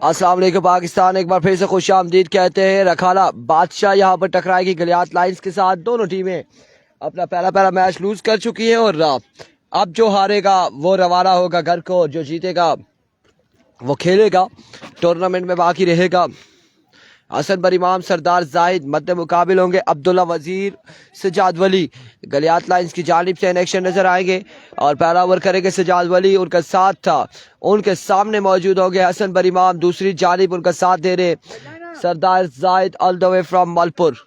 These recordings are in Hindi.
अस्सलाम वालेकुम पाकिस्तान, एक बार फिर से खुश आमदीद कहते हैं। रखाला बादशाह यहाँ पर टकराएगी गलियात लाइंस के साथ। दोनों टीमें अपना पहला पहला मैच लूज कर चुकी हैं और अब जो हारेगा वो रवाना होगा घर को, जो जीतेगा वो खेलेगा, टूर्नामेंट में बाकी रहेगा। हसन बर इमाम, सरदार जाहिद मध्य मुकाबिल होंगे। अब्दुल्ला वजीर, सजाद वली गलियात लाइंस की जानिब से एक्शन नजर आएंगे और पहला ओवर करेंगे सजाद वली। उनका साथ था, उनके सामने मौजूद होंगे हसन बर इमाम। दूसरी जानिब उनका साथ दे रहे Sardar Zahid all the way from Malpur.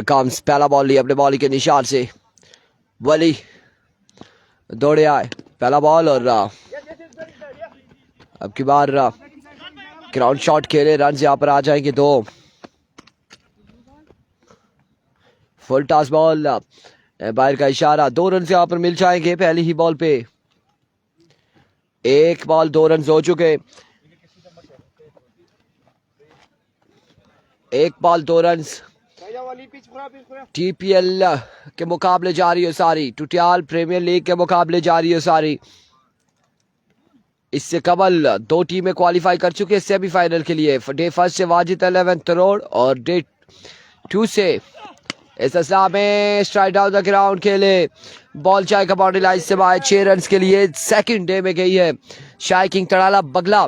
Comes पहला बॉल लिया अपने बॉल के निशान से। वली दौड़े आए पहला बॉल और अब की बार ग्राउंड शॉट खेले, रन यहाँ पर आ जाएंगे दो। फुल टॉस बॉल, बाहर का इशारा, 2 रन यहाँ पर मिल जाएंगे पहली ही बॉल पे। एक बॉल 2 रन हो चुके, एक बॉल 2 रन। टीपीएल के मुकाबले जारी है सारी, टुटियाल प्रीमियर लीग के मुकाबले जारी है सारी। इससे कबल 2 टीमें क्वालिफाई कर चुकी है सेमीफाइनल के लिए। डे फर्स्ट से वाजिद 11 तरोड़ और डे 2 से इस असला में स्ट्राइक डाउन द ग्राउंड खेले। बॉल चाय का बाउंड्री लाइन से बाहर 6 रन के लिए सेकंड डे में गई है। शाही किंग तड़ाला बगला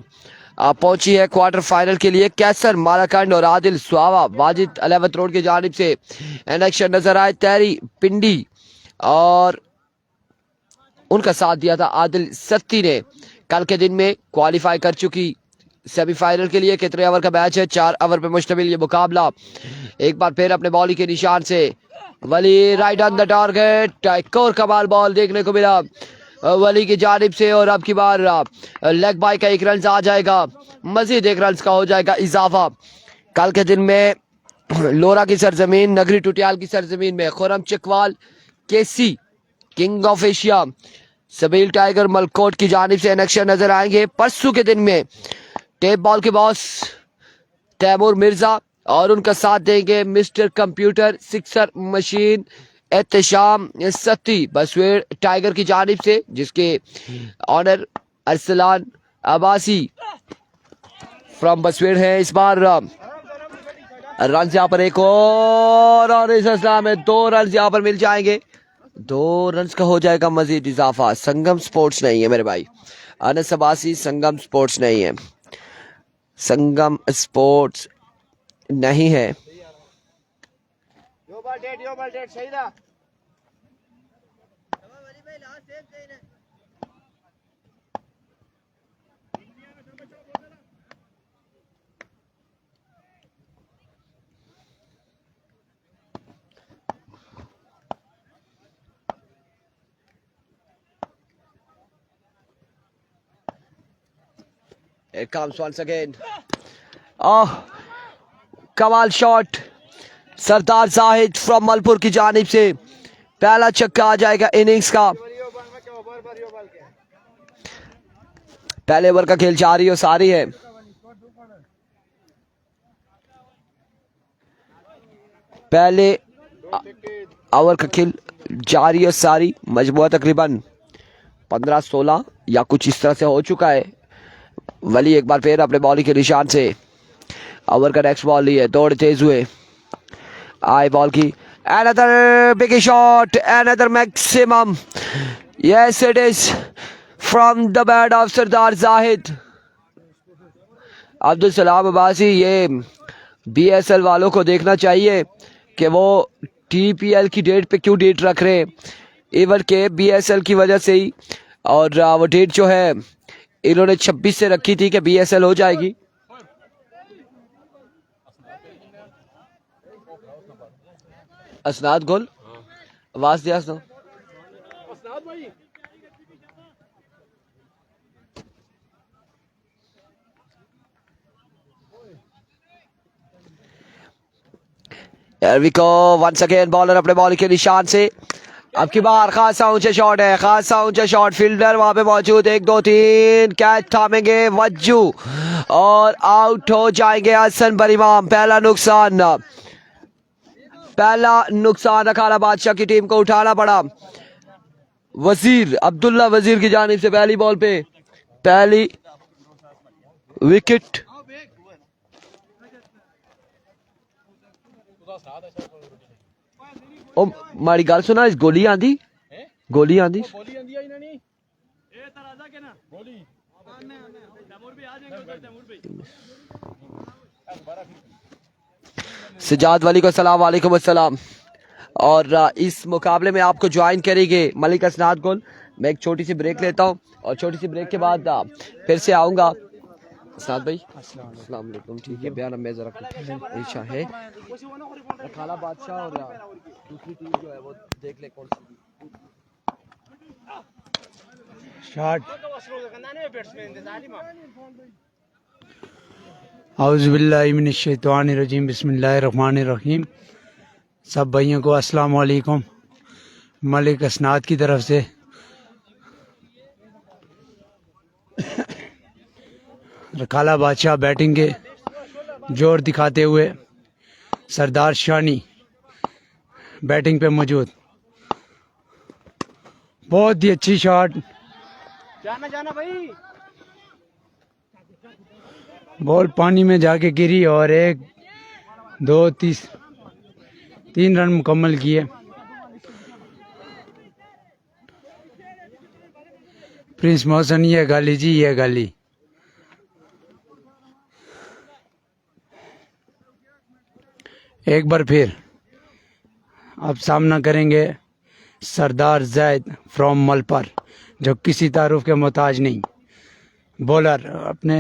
पहुंची है क्वार्टर फाइनल के लिए। कैसर मालाकंड और आदिल सुहावा वाजिद 11 रोड की जानिब से एक्शन नजर आए। तैरी पिंडी और उनका साथ दिया था आदिल सत्ती ने। कल के दिन में क्वालिफाई कर चुकी सेमीफाइनल के लिए। कितने ओवर का मैच है? 4 ओवर पे मुश्तमिल ये मुकाबला। एक बार फिर अपने बॉलिंग के निशान से वली राइट ऑन द टारगेट। एक और कमाल बॉल देखने को मिला वली की जानिब से और अब की बार लेग बाय का 1 रन आ जाएगा, मजीद 1 रन का हो जाएगा इजाफा। कल के दिन में लोरा की सरजमीन, नगरी टुटियाल की सरजमीन में खुरम चकवाल केसी king of Asia Sabeel tiger Malkot की जानिब से एक्शन नजर आएंगे। परसों के दिन में टेप बॉल के बॉस तैमूर मिर्जा और उनका साथ देंगे mister computer sixer machine Ehtesham Satti Baswed tiger की जानिब से, जिसके ऑनर अरसलान अब्बासी फ्रॉम बसवेड़ है। इस बार रन यहाँ पर एक और इस असला में 2 रन यहाँ पर मिल जाएंगे। 2 रन का हो जाएगा मजीद इजाफा। संगम स्पोर्ट्स नहीं है मेरे भाई, अनस अब्बासी संगम स्पोर्ट्स नहीं है, संगम स्पोर्ट्स नहीं है। It comes once again. कमाल शॉट सरदार जाहिद फ्रॉम मलपुर की जानिब से। पहला छक्का आ जाएगा इनिंग्स का। पहले ओवर का खेल जारी और सारी है। पहले ओवर का खेल जारी और सारी, मजबूत तकरीबन 15-16 या कुछ इस तरह से हो चुका है। वली एक बार फिर अपने बॉलिंग के निशान से ओवर का नेक्स्ट बॉल लिए, दौड़ तेज हुए, आई बॉल की another big shot, another maximum, yes it is from the bat of सरदार जाहिद। अब्दुल सलाम अब्बासी, ये बीएसएल वालों को देखना चाहिए कि वो टीपीएल की डेट पे क्यों डेट रख रहे हैं। इवन के बीएसएल की वजह से ही, और वो डेट जो है इन्होंने 26 से रखी थी कि बीएसएल हो जाएगी। असनाद गोल आवाज दिया असनाद भाई। Here we go once again, bowler अपने बॉल के निशान से अब की बार खासा ऊंचा शॉट है, खासा ऊंचा शॉट, फील्डर वहां पे मौजूद, 1 2 3 कैच थामेंगे वज्जू और आउट हो जाएंगे हसन बरीमाम। पहला नुकसान अखाड़ा बादशाह की टीम को उठाना पड़ा। वजीर अब्दुल्ला वजीर की जानिब से पहली बॉल पे पहली विकेट। ओ माड़ी गल सुना, इस गोली आंदी सजाद वाली को सलाम वालेकुम अस्सलाम। और इस मुकाबले में आपको ज्वाइन करेंगे मलिक असनाद गुल। मैं एक छोटी सी ब्रेक लेता हूं और छोटी सी ब्रेक के बाद फिर से आऊंगा। असनाद भाई अस्सलाम वालेकुम। ठीक है, बयान में जरा इच्छा है खाला बादशाह और दूसरी टीम जो है वो देख ले कौन सी शॉट। औज़ुबिल्लाहि मिनश्शैतानिर्रजीम, बिस्मिल्लाहिर्रहमानिर्रहीम। सब भाइयों को अस्सलाम वालेकुम। मलिक असनाद की तरफ से रखाला बादशाह बैटिंग के जोर दिखाते हुए, सरदार शानी बैटिंग पे मौजूद। बहुत ही अच्छी शॉट, जाना भाई। बॉल पानी में जाके गिरी और 1 2 3 रन मुकम्मल किए। प्रिंस मोहसन ये गाली जी, ये गाली। एक बार फिर अब सामना करेंगे सरदार जैद फ्रॉम मलपर, जो किसी तारुफ के मोहताज नहीं। बॉलर अपने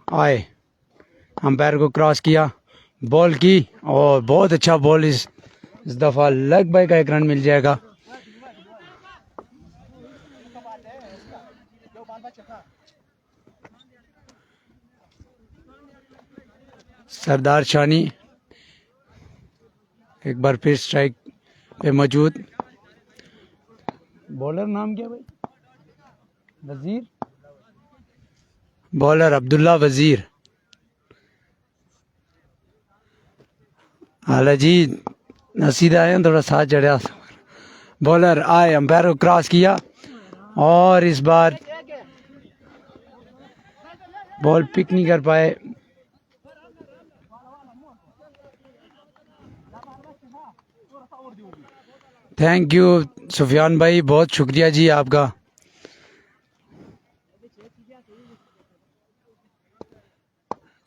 आए, अंपायर को क्रॉस किया, बॉल की और बहुत अच्छा बॉल। इस दफ़ा लेग बाय का 1 रन मिल जाएगा। सरदार शानी एक बार फिर स्ट्राइक पे मौजूद। बॉलर नाम क्या भाई? वजीर। बॉलर अब्दुल्ला वजीर। हाला जी सीधा आए, थोड़ा साथ चढ़ा। बॉलर आए, अंपायर को क्रॉस किया और इस बार बॉल पिक नहीं कर पाए। थैंक यू सुफियान भाई, बहुत शुक्रिया जी आपका।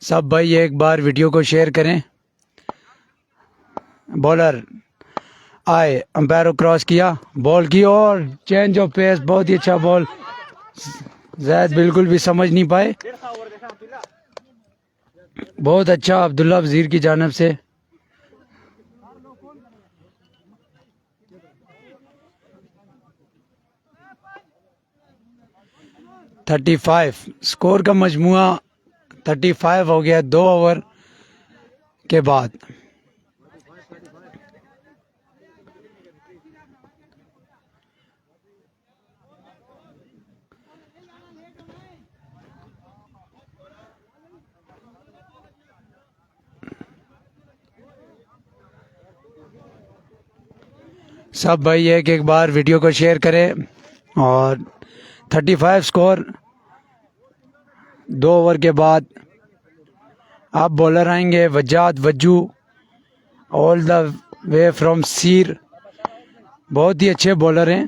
सब भाई एक बार वीडियो को शेयर करें। बॉलर आए, अंपायर को क्रॉस किया, बॉल की और चेंज ऑफ पेस, बहुत ही अच्छा बॉल। जैद बिल्कुल भी समझ नहीं पाए। बहुत अच्छा अब्दुल्ला वजीर की जानिब से। $35 स्कोर का मजमुआ 35 हो गया 2 ओवर के बाद। सब भाई एक बार वीडियो को शेयर करें। और 35 स्कोर 2 ओवर के बाद। अब बॉलर आएंगे वजाद वज्जू, ऑल द वे फ्रॉम सीर। बहुत ही अच्छे बॉलर हैं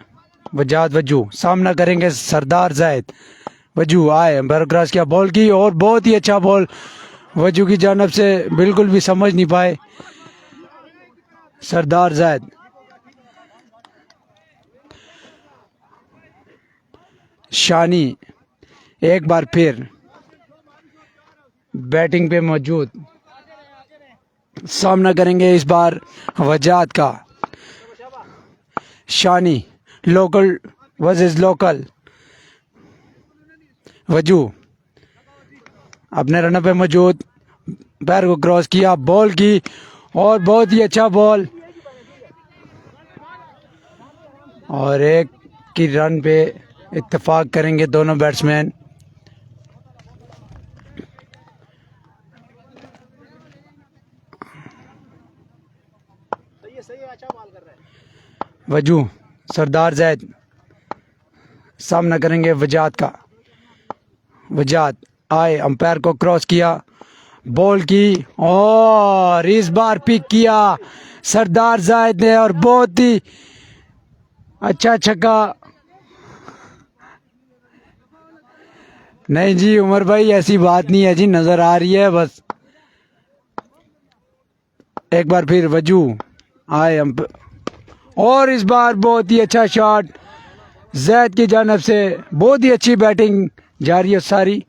वजाद वज्जू। सामना करेंगे सरदार जैद। वज्जू आए, अंपायर क्रॉस किया, बॉल की और बहुत ही अच्छा बॉल वज्जू की जानिब से। बिल्कुल भी समझ नहीं पाए सरदार जैद। शानी एक बार फिर बैटिंग पे मौजूद। सामना करेंगे इस बार वजाद का। शानी लोकल वर्सेस लोकल। वजू अपने रन पे मौजूद, पैर को क्रॉस किया, बॉल की और बहुत ही अच्छा बॉल। और एक की रन पे इत्तेफाक करेंगे दोनों बैट्समैन। सही है, अच्छा बॉल कर रहा है। वजू सरदार जैद सामना करेंगे वजात का। वजात आए, अंपायर को क्रॉस किया, बॉल की और इस बार पिक किया सरदार जायद ने और बहुत ही अच्छा छक्का। नहीं जी उमर भाई ऐसी बात नहीं है जी, नजर आ रही है बस। एक बार फिर वजू आए और इस बार बहुत ही अच्छा शॉट जैद की जानब से। बहुत ही अच्छी बैटिंग जारी है सारी।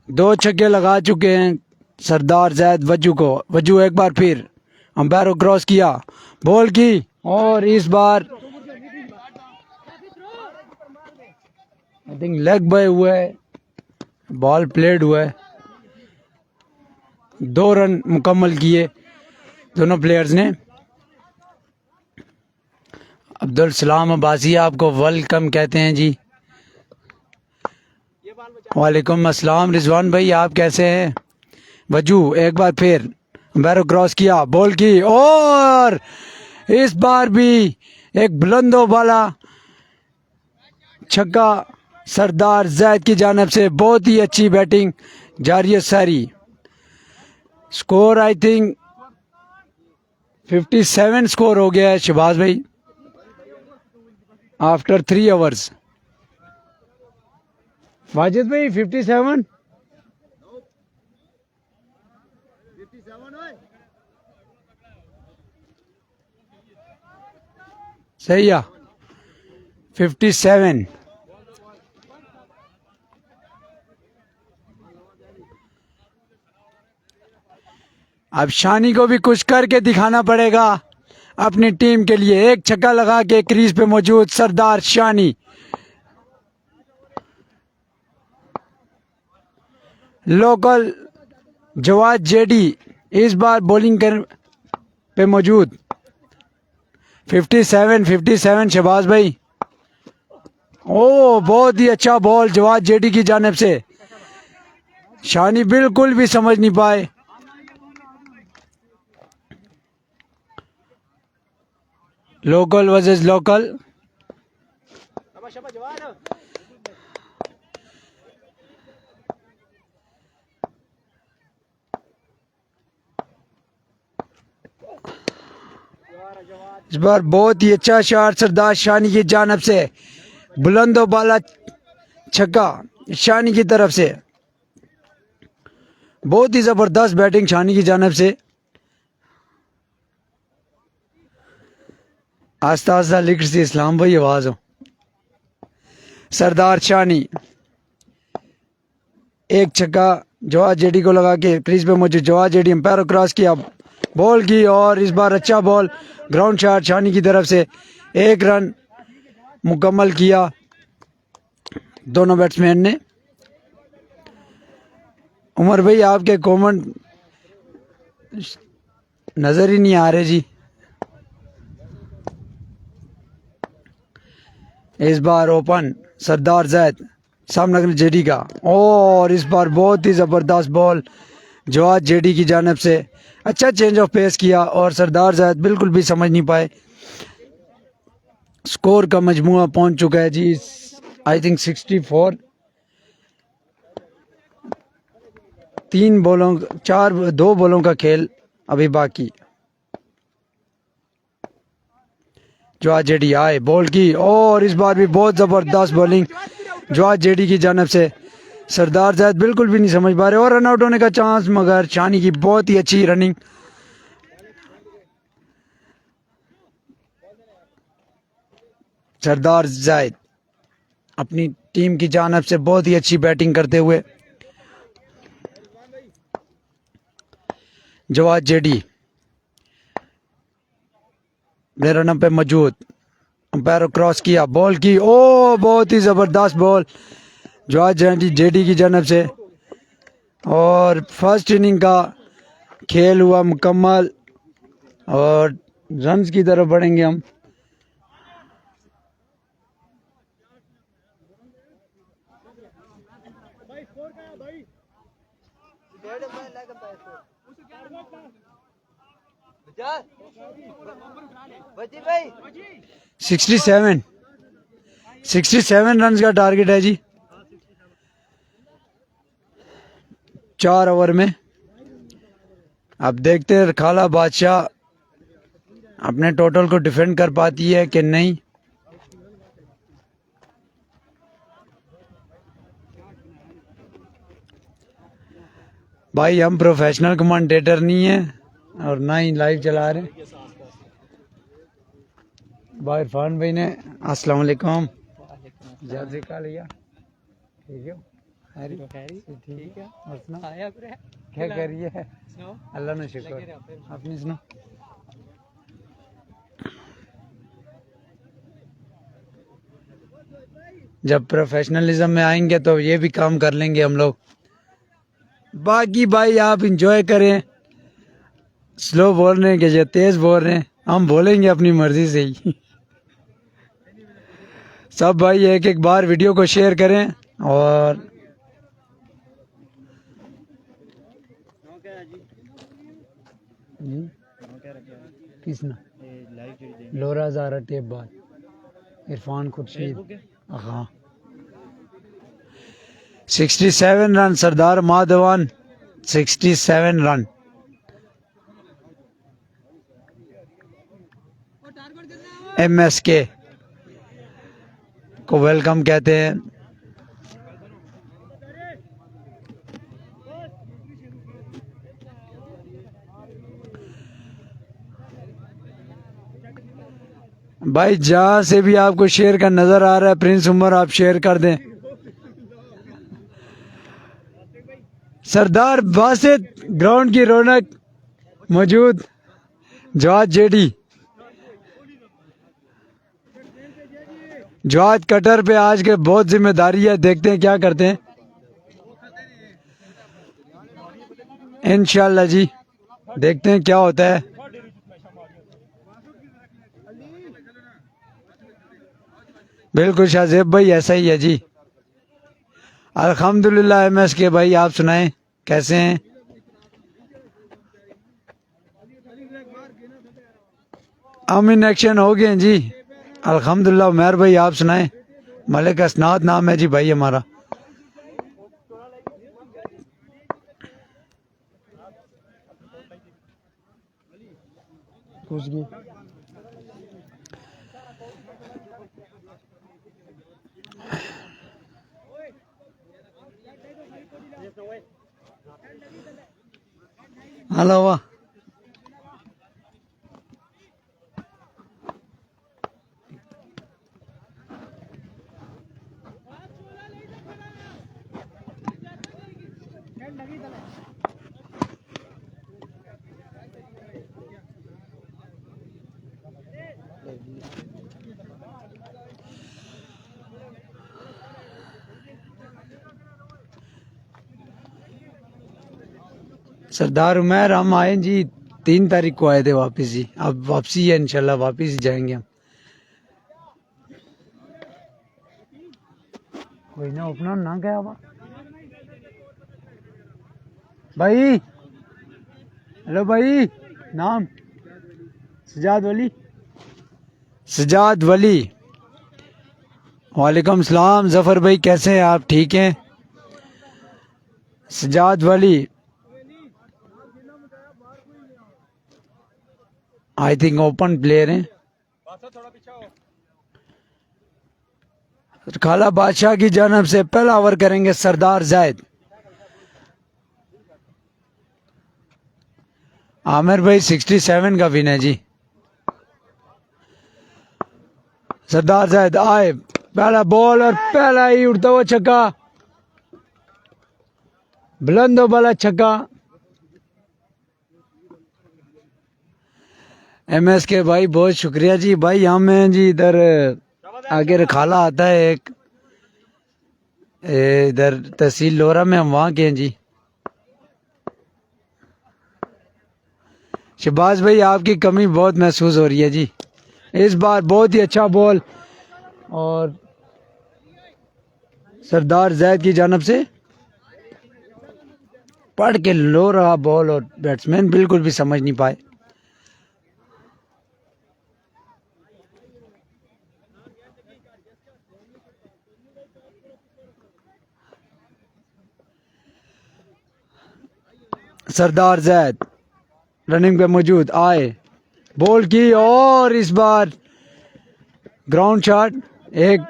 दो छक्के लगा चुके हैं सरदार जैद वजू को। वजू एक बार फिर अंपायर को क्रॉस किया, बॉल की और इस बार आई थिंक लेग बाय हुआ है, बॉल प्लेड हुआ है। 2 रन मुकम्मल किए दोनों प्लेयर्स ने। अब्दुल सलाम अब्बासी आपको वेलकम कहते हैं जी। वालेकुम अस्सलाम रिजवान भाई, आप कैसे हैं? वजू एक बार फिर अंपायर को क्रॉस किया, बॉल की और इस बार भी एक बुलंदो वाला छक्का सरदार जैद की जानब से। बहुत ही अच्छी बैटिंग जारी है सारी। स्कोर आई थिंक 57 स्कोर हो गया है शहबाज भाई आफ्टर 3 आवर्स। वाजिद भाई 57 सही है 57। अब शानी को भी कुछ करके दिखाना पड़ेगा अपनी टीम के लिए। एक छक्का लगा के क्रीज पे मौजूद सरदार शानी। लोकल जवाद जेडी इस बार बॉलिंग कर पे मौजूद। 57 शहबाज भाई। ओ बहुत ही अच्छा बॉल जवाद जेडी की जानिब से। शानी बिल्कुल भी समझ नहीं पाए। Local versus local. इस बार बहुत ही अच्छा शॉट सरदार शानी की जानब से। बुलंदो बाला छक्का शानी की तरफ से। बहुत ही जबरदस्त बैटिंग शानी की जानब से। आस्ता आस्ता लिख सी इस्लाम भाई आवाज हो। सरदार शानी एक छक्का जवाद जेडी को लगा के क्रीज पे मौजूद। जवाद जेडी अंपायर को क्रॉस किया, बॉल की और इस बार अच्छा बॉल ग्राउंड शॉट शानी की तरफ से। 1 रन मुकम्मल किया दोनों बैट्समैन ने। उमर भाई आपके कमेंट नजर ही नहीं आ रहे जी। इस बार ओपन सरदार जैद सामना करने जेडी का और इस बार बहुत ही ज़बरदस्त बॉल जवाद जेडी की जानब से। अच्छा चेंज ऑफ पेस किया और सरदार जैद बिल्कुल भी समझ नहीं पाए। स्कोर का मजमुआ पहुंच चुका है जी आई थिंक 64। 2 बॉलों का खेल अभी बाकी। जवाद जेडी आए, बॉल की और इस बार भी बहुत ज़बरदस्त बॉलिंग जवाद जेडी की जानब से। सरदार जैद बिल्कुल भी नहीं समझ पा रहे और रन आउट होने का चांस, मगर शानी की बहुत ही अच्छी रनिंग। सरदार जैद अपनी टीम की जानब से बहुत ही अच्छी बैटिंग करते हुए। जवाद जेडी रन पे मौजूद, अंपायर क्रॉस किया, बॉल की ओ बहुत ही जबरदस्त बॉल जवाद जेडी की जानब से। और फर्स्ट इनिंग का खेल हुआ मुकम्मल और रन्स की तरफ बढ़ेंगे हम। भाई 67 रन का टारगेट है जी 4 ओवर में। अब देखते हैं खाला बादशाह अपने टोटल को डिफेंड कर पाती है कि नहीं। भाई हम प्रोफेशनल कमेंटेटर नहीं है और ना ही लाइव चला रहे। भाई इरफान भाई ने अस्सलाम वालेकुम जब से कहा लिया। ठीक है ठीक है और सुना क्या कर रही है? अल्लाह ने शुक्र। अपनी सुनो। जब प्रोफेशनलिज्म में आएंगे तो ये भी काम कर लेंगे हम लोग। बाकी भाई आप इंजॉय करें। स्लो बोल रहे हैं कि जो तेज बोल रहे हैं, हम बोलेंगे अपनी मर्जी से ही। सब भाई एक एक बार वीडियो को शेयर करें और किसना लोरा ज़ारा टेप बाल इरफान खुर्शीद। हाँ 67 रन सरदार माधवन 67 रन। MSK को वेलकम कहते हैं। भाई जहां से भी आपको शेयर का नजर आ रहा है प्रिंस उमर आप शेयर कर दें। सरदार बासित ग्राउंड की रौनक मौजूद। जवाद जेडी जवाद कटर पे आज के बहुत जिम्मेदारी है। देखते हैं क्या करते हैं इंशाल्लाह जी। देखते हैं क्या होता है। बिल्कुल शाहजेब भाई ऐसा ही है जी। अल्हम्दुलिल्लाह MSK भाई आप सुनाएं कैसे हैं? हम इन एक्शन हो गए हैं जी अल्हम्दुलिल्लाह। उमर भाई आप सुनाएं। मलिक असनाद नाम है जी भाई हमारा। हेलो वाह सरदार उमर हम आए जी 3 तारीख को आए थे वापस जी। अब वापसी है इंशाल्लाह वापस ही जाएंगे हम। कोई ना अपना ना क्या हुआ भाई। हेलो भाई नाम सजाद वली। सजाद वली वालेकुम सलाम। जफर भाई कैसे हैं आप? ठीक हैं? सजाद वली आई थिंक ओपन प्लेयर हैं। खाला बादशाह की जानब से पहला ओवर करेंगे सरदार जायद। आमिर भाई 67 का विन है जी। सरदार जायद आए पहला बॉल और पहला ही उड़ता हुआ छक्का। बुलंद वाला छक्का। MSK भाई बहुत शुक्रिया जी। भाई हमें जी इधर आगे रखाला आता है एक इधर तहसील लोरा में, हम वहाँ के हैं जी। शहबाज भाई आपकी कमी बहुत महसूस हो रही है जी। इस बार बहुत ही अच्छा बॉल और सरदार जैद की जानब से पढ़ के लो रहा बॉल और बैट्समैन बिल्कुल भी समझ नहीं पाए। सरदार जैद रनिंग पे मौजूद, आए बॉल की और इस बार ग्राउंड शॉट। एक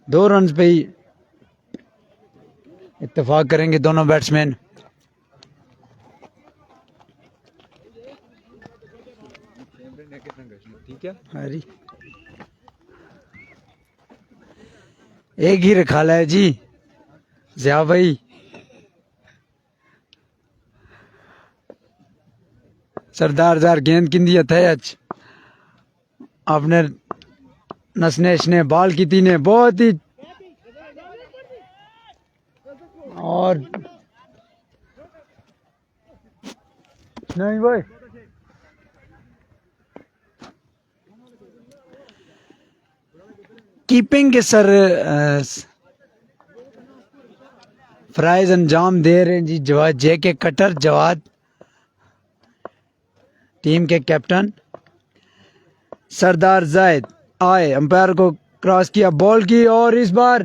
दो रन पे ही इत्तेफाक करेंगे दोनों बैट्समैन। ठीक है। अरे एक ही रखा है जी जिया भाई। सरदार जार गेंद किंदी है आज आपने नसने बाल की तीने बहुत ही और नहीं भाई कीपिंग के सर फ्राइज अंजाम दे रहे हैं जी जवाद जे के कटर जवाद, टीम के कैप्टन। सरदार जायद आए, अंपायर को क्रॉस किया, बॉल की और इस बार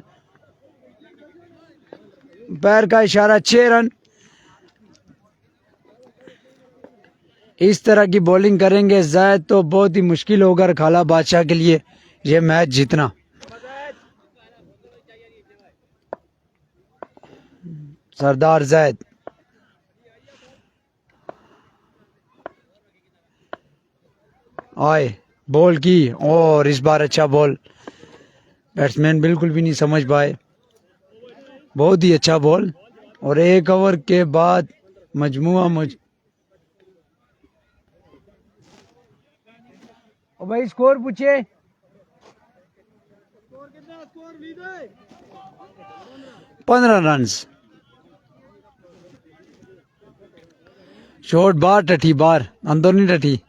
अंपायर का इशारा 6 रन। इस तरह की बॉलिंग करेंगे जायद तो बहुत ही मुश्किल होगा रखाला बादशाह के लिए ये मैच जीतना। सरदार जैद आए, बॉल की और इस बार अच्छा बॉल, बैट्समैन बिल्कुल भी नहीं समझ पाए। बहुत ही अच्छा बॉल और 1 ओवर के बाद मजमुआ ओ भाई स्कोर पूछिए। 15 रन। शॉट बार टठी बार अंदर नहीं टठी।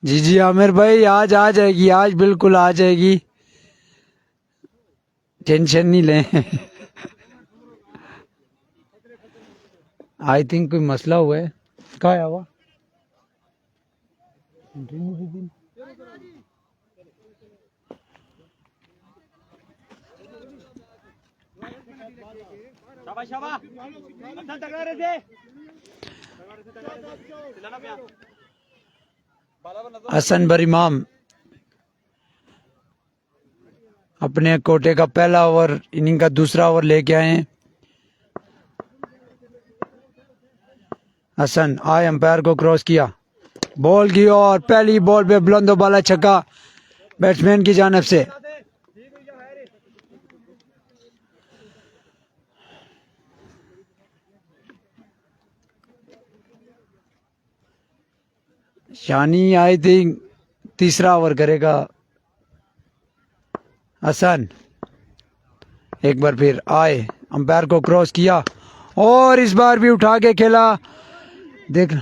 जी जी आमिर भाई आज आ जाएगी, आज बिल्कुल आ जाएगी, टेंशन नहीं लें। आई थिंक कोई मसला हुआ है, क्या है हुआ? शाबाश शाबाश अच्छा टकरा रहे थे। हसन बरीमाम अपने कोटे का पहला ओवर, इनिंग का दूसरा ओवर लेके आए हैं। हसन आए, अंपायर को क्रॉस किया, बॉल की और पहली बॉल पे बुलंदो बाला छक्का बैट्समैन की जानब से। शानी आई थिंक तीसरा ओवर करेगा। हसन एक बार फिर आए, अंपायर को क्रॉस किया और इस बार भी उठा के खेला। देख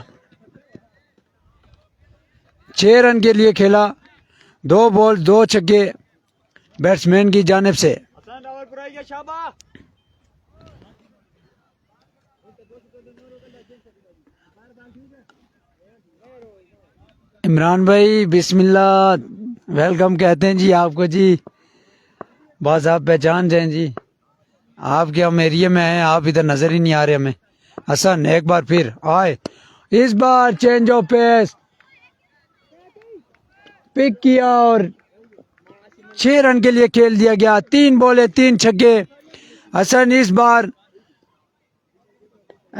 6 रन के लिए खेला, 2 बॉल 2 छक्के बैट्समैन की जानिब से। इमरान भाई बिस्मिल्लाह, वेलकम कहते हैं जी आपको जी। बस आप पहचान जाएं जी, आपके हम एरिया में हैं, आप इधर नजर ही नहीं आ रहे हमें। हसन एक बार फिर आए, इस बार चेंज ऑफ पेस पिक किया और 6 रन के लिए खेल दिया गया। 3 बॉले 3 छक्के। हसन इस बार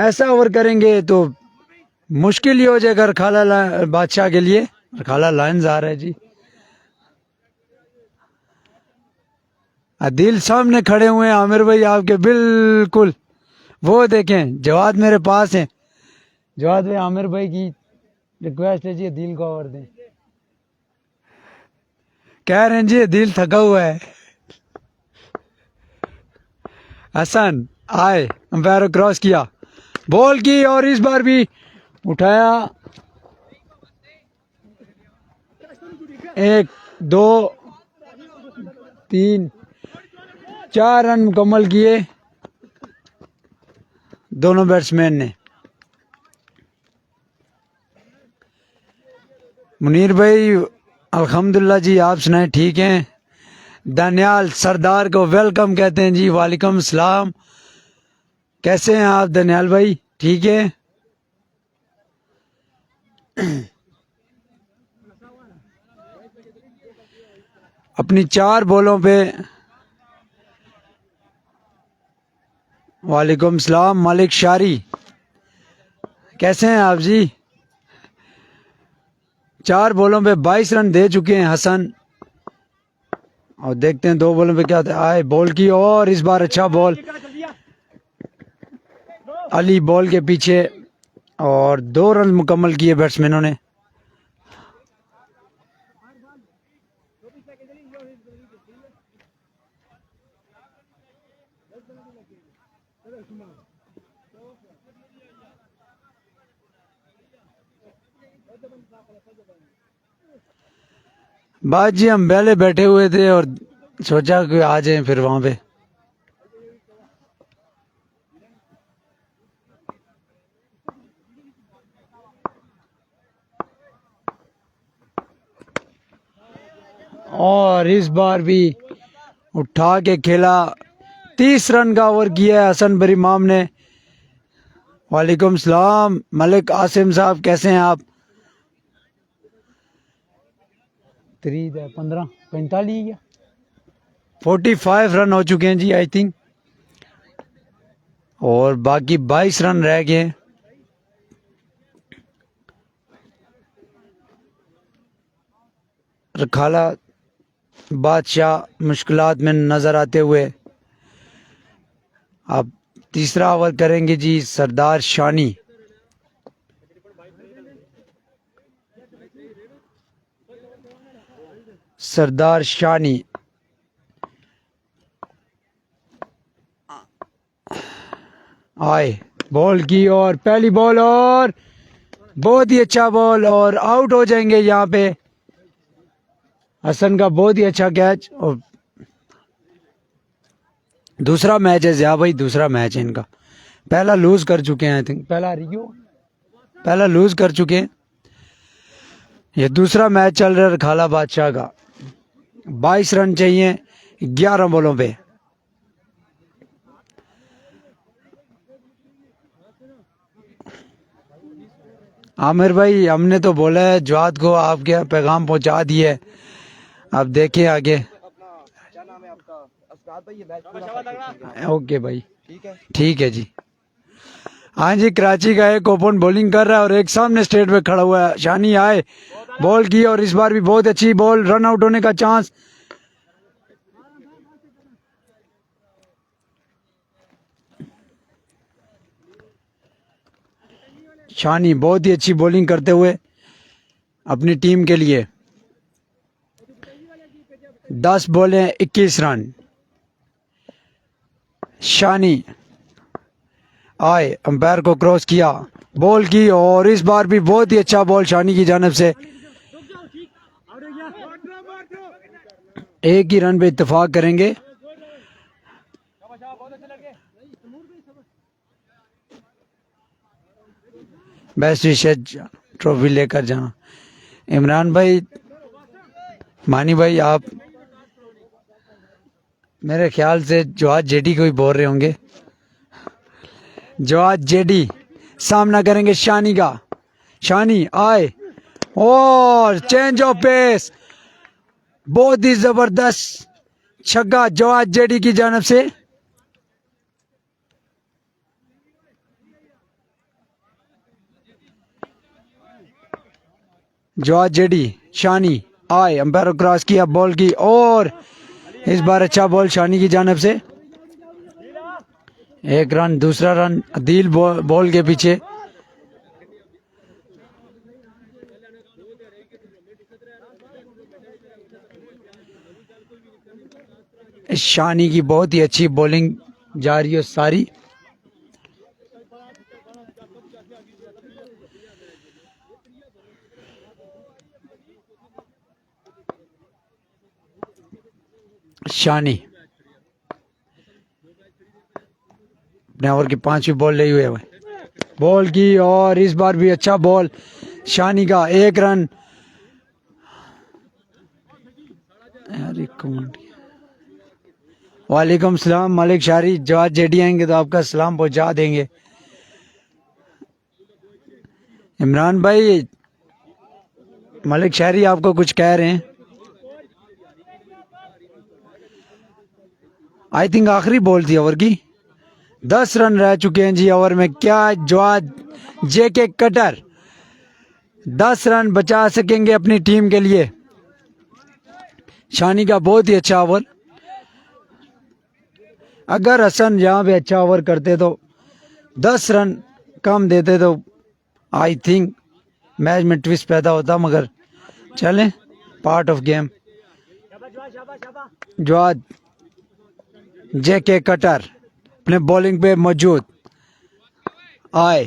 ऐसा ओवर करेंगे तो मुश्किल ही हो जाएगा रखाला बादशाह के लिए। रखाला लायंस आ रहा है जी। आदिल सामने खड़े हुए हैं आमिर भाई आपके बिल्कुल। वो देखें जवाद मेरे पास है। जवाद भाई आमिर भाई की रिक्वेस्ट है जी, दिल को ओवर दें। कह रहे हैं जी दिल थका हुआ है। हसन आए, अंपायर क्रॉस किया, बॉल की और इस बार भी उठाया। 1 2 3 4 रन मुकम्मल किए दोनों बैट्समैन ने। मुनीर भाई अल्हम्दुलिल्लाह जी, आप सुनाए ठीक हैं। दानियाल सरदार को वेलकम कहते हैं जी, वालेकुम सलाम। कैसे हैं आप दानियाल भाई, ठीक है? अपनी 4 बॉलों पे वालेकुम सलाम मालिक शारी, कैसे हैं आप जी? 4 बॉलों पे 22 रन दे चुके हैं हसन, और देखते हैं 2 बॉलों पे क्या होता है। आए बॉल की और इस बार अच्छा बॉल, अली बॉल के पीछे और 2 रन मुकम्मल किए बैट्समैनों ने। बात जी हम पहले बैठे हुए थे और सोचा कि आ जाएं फिर वहां पे। और इस बार भी उठा के खेला। 30 रन का ओवर किया है हसन बरीमाम ने। वालेकुम सलाम मलिक आसिम साहब, कैसे हैं आप? 15 45 या 45 रन हो चुके हैं जी आई थिंक, और बाकी 22 रन रह गए। रखाला बादशाह मुश्किलात में नजर आते हुए अब तीसरा ओवर करेंगे जी सरदार शानी। सरदार शानी आए, बॉल की और पहली बॉल और बहुत ही अच्छा बॉल और आउट हो जाएंगे यहाँ पे। हसन का बहुत ही अच्छा कैच। और दूसरा मैच है ज़िया भाई, दूसरा मैच है इनका। पहला लूज कर चुके हैं आई थिंक, पहला लूज कर चुके हैं। ये दूसरा मैच चल रहा है रखाला बादशाह का। 22 रन चाहिए 11 बॉलों पे। आमिर भाई हमने तो बोला है जवाद को, आपके पैगाम पहुंचा दिए, आप देखें आगे। ओके भाई, ठीक है जी। हाँ जी, कराची का एक ओपन बॉलिंग कर रहा है और एक सामने स्टेट पे खड़ा हुआ है। शानी आए, बॉल की और इस बार भी बहुत अच्छी बॉल, रन आउट होने का चांस। शानी बहुत ही अच्छी बॉलिंग करते हुए अपनी टीम के लिए 10 बॉलें 21 रन। शानी आए, अंपायर को क्रॉस किया, बॉल की और इस बार भी बहुत ही अच्छा बॉल शानी की जानिब से। एक ही रन पे इत्तेफाक करेंगे। बेस्ट विशेष ट्रॉफी लेकर जाना। इमरान भाई, मानी भाई, आप मेरे ख्याल से जवाद जेडी को ही बोल रहे होंगे। जवाद जेडी सामना करेंगे शानी का। शानी आए और चेंज ऑफ पेस, बहुत ही जबरदस्त छक्का जवाद जेडी की जानब से। जवाद जेडी, शानी आए, अंपायर क्रॉस किया, बॉल की, और इस बार अच्छा बॉल शानी की जानब से। एक रन, दूसरा रन अदील बॉल के पीछे। शानी की बहुत ही अच्छी बॉलिंग जा रही है सारी। शानी अपने ओवर की 5वीं बॉल ले हुए बॉल की, और इस बार भी अच्छा बॉल शानी का। 1 रन। वालेकुम सलाम मलिक शारी, जवाद जेडी आएंगे तो आपका सलाम पहुंचा देंगे। इमरान भाई, मलिक शारी आपको कुछ कह रहे हैं। आई थिंक आखिरी बॉल थी ओवर की। 10 रन रह चुके हैं जी ओवर में। क्या जवाद जेके कटर 10 रन बचा सकेंगे अपनी टीम के लिए? शानी का बहुत ही अच्छा ओवर। अगर हसन यहाँ पे अच्छा ओवर करते तो 10 रन कम देते तो आई थिंक मैच में ट्विस्ट पैदा होता, मगर चलें, पार्ट ऑफ गेम। जवाद जेके कटर अपने बॉलिंग पे मौजूद आए,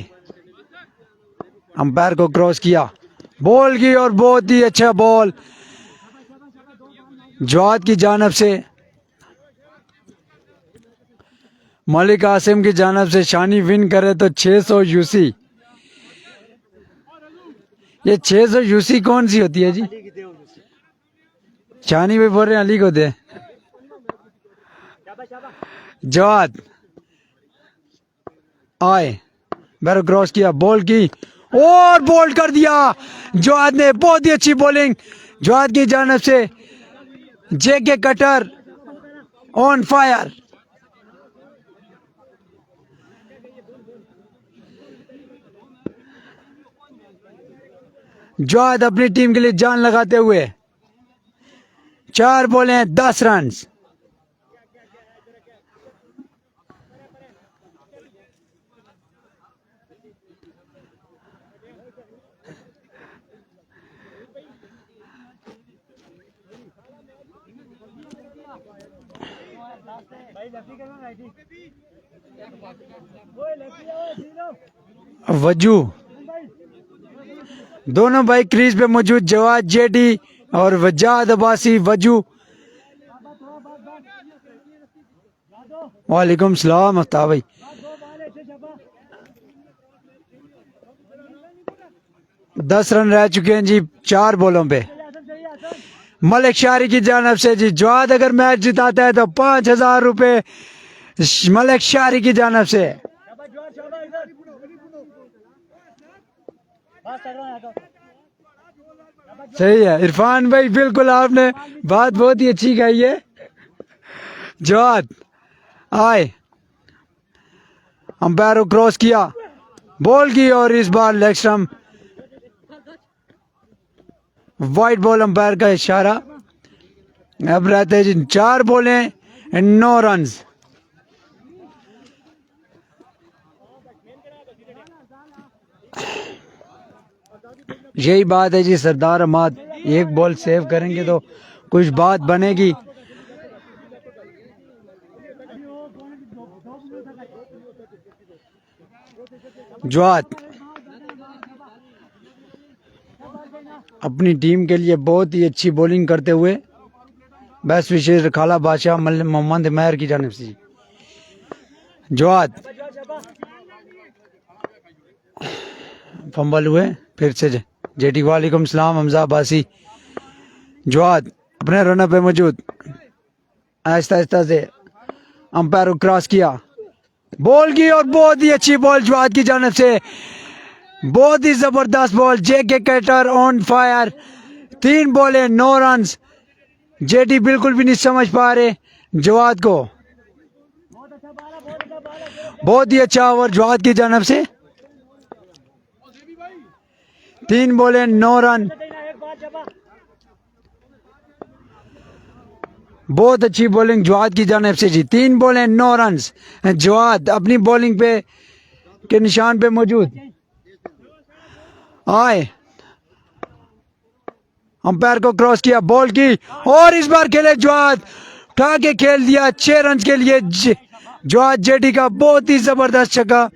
अंपायर को क्रॉस किया, बॉल की, और बहुत ही अच्छा बॉल जवाद की जानब से। मलिक आसिम की जानब से शानी विन करे तो 600 यूसी। ये 600 यूसी कौन सी होती है जी? शानी भी बोल रहे हैं अली को दे। जवाद आए, बैरो क्रॉस किया, बॉल की, और बोल्ड कर दिया जवाद ने। बहुत ही अच्छी बॉलिंग जवाद की जानब से। जेके कटर ऑन फायर। जवाद अपनी टीम के लिए जान लगाते हुए 4 बॉलें 10 रन। वजू दोनों भाई क्रीज पे मौजूद, जवाद जेडी और वजाद अब्बासी। वजू, वालेकुम सलाम आफ्ताब भाई। दस रन रह चुके हैं जी 4 बॉलों पे। मलिक शारी की जानब से जी, जवाद अगर मैच जिताता है तो 5000 रुपए मलिक शारी की जानब से। सही है इरफान भाई, बिल्कुल आपने बात बहुत ही अच्छी कही है। जवाद आए, अंपायर को क्रॉस किया, बॉल की, और इस बार leg stump, white ball, umpire का इशारा। अब रहते हैं जी 4 बॉलें एंड 9 रन। यही बात है जी, सरदार अहमद एक बॉल सेव करेंगे तो कुछ बात बनेगी। जवाद अपनी टीम के लिए बहुत ही अच्छी बॉलिंग करते हुए, बेस्ट विशेष खाला बादशाह मोहम्मद महर की जानिब से। जवाद फंबल हुए, फिर से जेटी वालेकुम सलाम। हमजा अब्बासी जवाद अपने रनर पे मौजूद, आहिस्ता आहिस्ता से अंपायर को क्रॉस किया, बॉल की और बहुत ही अच्छी बॉल जवाद की जानिब से, बहुत ही जबरदस्त बॉल। जेके कैटर ऑन फायर, 3 बॉलें 9 रन। जेटी बिल्कुल भी नहीं समझ पा रहे जवाद को। बहुत ही अच्छा ओवर जवाद की जानिब से, 3 बॉलें 9 रन। बहुत अच्छी बॉलिंग जवाद की जानिब से जी, 3 बॉलें 9 रन। जवाद अपनी बॉलिंग पे के निशान पे मौजूद आए, अंपायर को क्रॉस किया, बॉल की और इस बार खेले जवाद, उठा के खेल दिया 6 रन के लिए। जवाद जेटी का बहुत ही जबरदस्त छक्का,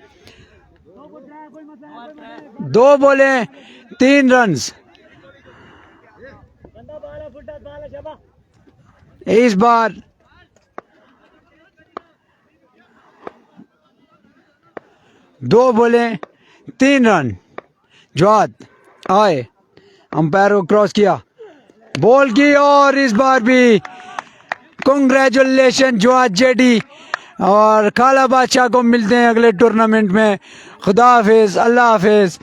2 बॉलें 3 रन। इस बार दो बॉलें 3 रन। जवाद आए, अंपायर को क्रॉस किया, बॉल की और इस बार भी कांग्रेचुलेशन जवाद जेटी। और काला बादशाह को मिलते हैं अगले टूर्नामेंट में। खुदा हाफिज, अल्लाह हाफिज।